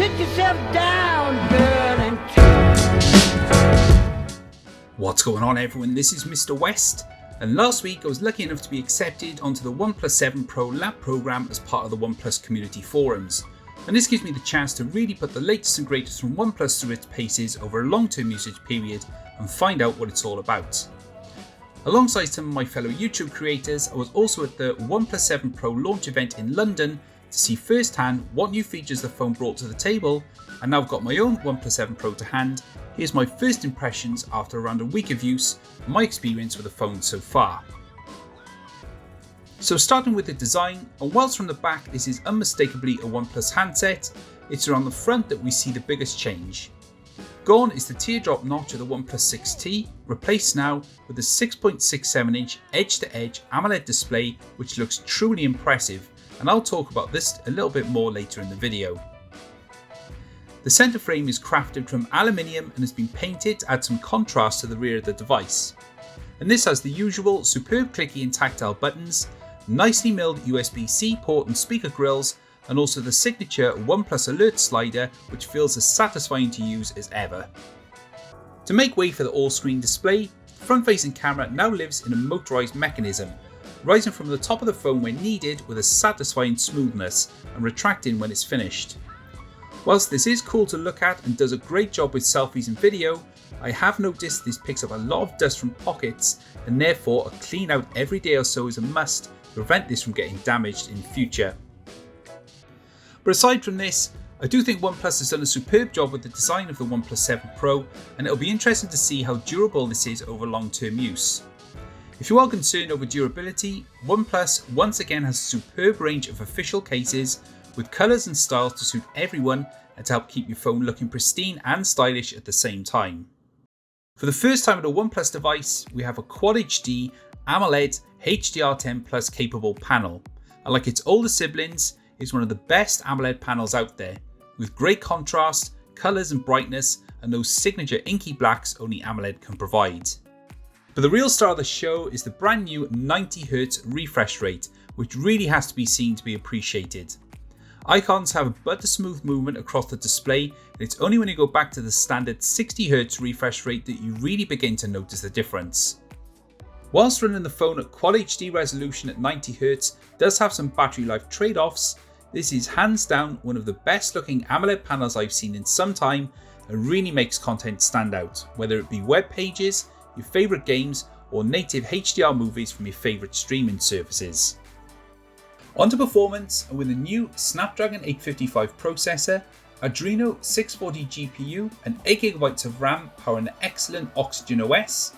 Sit yourself down, girl, and What's going on, everyone? This is Mr. West, and last week I was lucky enough to be accepted onto the OnePlus 7 Pro Lab program as part of the OnePlus community forums. And this gives me the chance to really put the latest and greatest from OnePlus through its paces over a long-term usage period and find out what it's all about. Alongside some of my fellow YouTube creators, I was also at the OnePlus 7 Pro launch event in London to see firsthand what new features the phone brought to the table, and now I've got my own OnePlus 7 Pro to hand. Here's my first impressions after around a week of use and my experience with the phone so far. So starting with the design, and whilst from the back this is unmistakably a OnePlus handset, it's around the front that we see the biggest change. Gone is the teardrop notch of the OnePlus 6T, replaced now with a 6.67-inch edge-to-edge AMOLED display which looks truly impressive, and I'll talk about this a little bit more later in the video. The centre frame is crafted from aluminium and has been painted to add some contrast to the rear of the device. And this has the usual superb clicky and tactile buttons, nicely milled USB-C port and speaker grills, and also the signature OnePlus alert slider which feels as satisfying to use as ever. To make way for the all-screen display, the front-facing camera now lives in a motorised mechanism, rising from the top of the phone when needed with a satisfying smoothness and retracting when it's finished. Whilst this is cool to look at and does a great job with selfies and video, I have noticed this picks up a lot of dust from pockets, and therefore a clean out every day or so is a must to prevent this from getting damaged in future. But aside from this, I do think OnePlus has done a superb job with the design of the OnePlus 7 Pro, and it'll be interesting to see how durable this is over long-term use. If you are concerned over durability, OnePlus once again has a superb range of official cases with colours and styles to suit everyone and to help keep your phone looking pristine and stylish at the same time. For the first time with a OnePlus device, we have a Quad HD AMOLED HDR10 Plus capable panel, and like its older siblings, it's one of the best AMOLED panels out there, with great contrast, colours and brightness, and those signature inky blacks only AMOLED can provide. But the real star of the show is the brand new 90Hz refresh rate, which really has to be seen to be appreciated. Icons have a butter smooth movement across the display, and it's only when you go back to the standard 60Hz refresh rate that you really begin to notice the difference. Whilst running the phone at Quad HD resolution at 90Hz does have some battery life trade-offs, this is hands down one of the best looking AMOLED panels I've seen in some time and really makes content stand out, whether it be web pages, your favourite games, or native HDR movies from your favourite streaming services. Onto performance, and with a new Snapdragon 855 processor, Adreno 640 GPU and 8GB of RAM powering an excellent Oxygen OS,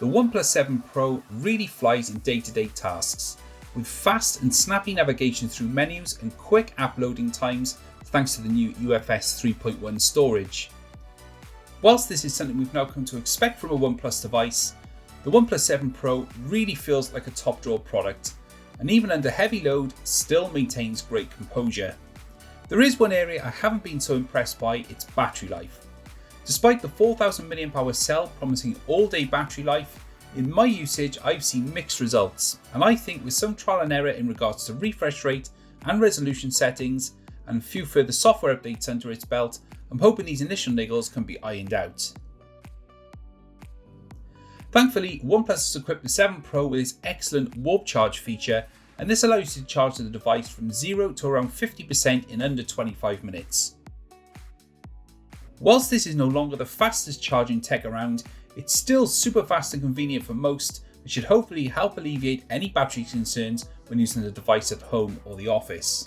the OnePlus 7 Pro really flies in day-to-day tasks, with fast and snappy navigation through menus and quick app loading times thanks to the new UFS 3.1 storage. Whilst this is something we've now come to expect from a OnePlus device, the OnePlus 7 Pro really feels like a top-drawer product, and even under heavy load still maintains great composure. There is one area I haven't been so impressed by, its battery life. Despite the 4000 mAh cell promising all-day battery life, in my usage I've seen mixed results, and I think with some trial and error in regards to refresh rate and resolution settings and a few further software updates under its belt, I'm hoping these initial niggles can be ironed out. Thankfully, OnePlus has equipped the 7 Pro with its excellent warp charge feature, and this allows you to charge the device from 0 to around 50% in under 25 minutes. Whilst this is no longer the fastest charging tech around, it's still super fast and convenient for most, which should hopefully help alleviate any battery concerns when using the device at home or the office.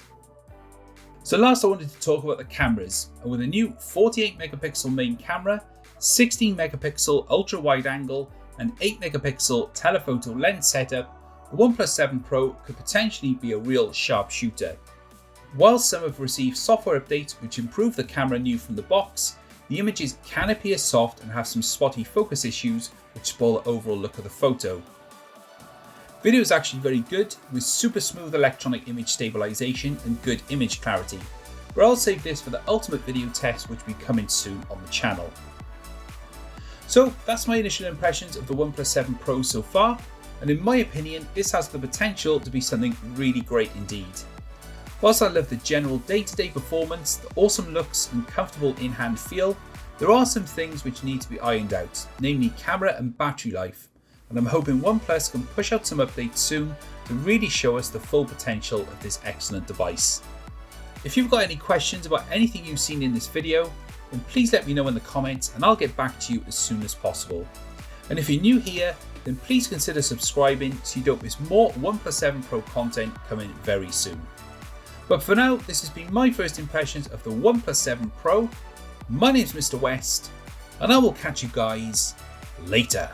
So last I wanted to talk about the cameras, and with a new 48MP main camera, 16MP ultra wide angle, and 8MP telephoto lens setup, the OnePlus 7 Pro could potentially be a real sharp shooter. While some have received software updates which improve the camera new from the box, the images can appear soft and have some spotty focus issues which spoil the overall look of the photo. Video is actually very good, with super smooth electronic image stabilization and good image clarity, but I'll save this for the ultimate video test which will be coming soon on the channel. So that's my initial impressions of the OnePlus 7 Pro so far, and in my opinion this has the potential to be something really great indeed. Whilst I love the general day-to-day performance, the awesome looks and comfortable in-hand feel, there are some things which need to be ironed out, namely camera and battery life, and I'm hoping OnePlus can push out some updates soon to really show us the full potential of this excellent device. If you've got any questions about anything you've seen in this video, then please let me know in the comments and I'll get back to you as soon as possible. And if you're new here, then please consider subscribing so you don't miss more OnePlus 7 Pro content coming very soon. But for now, this has been my first impressions of the OnePlus 7 Pro. My name's Mr. West, and I will catch you guys later.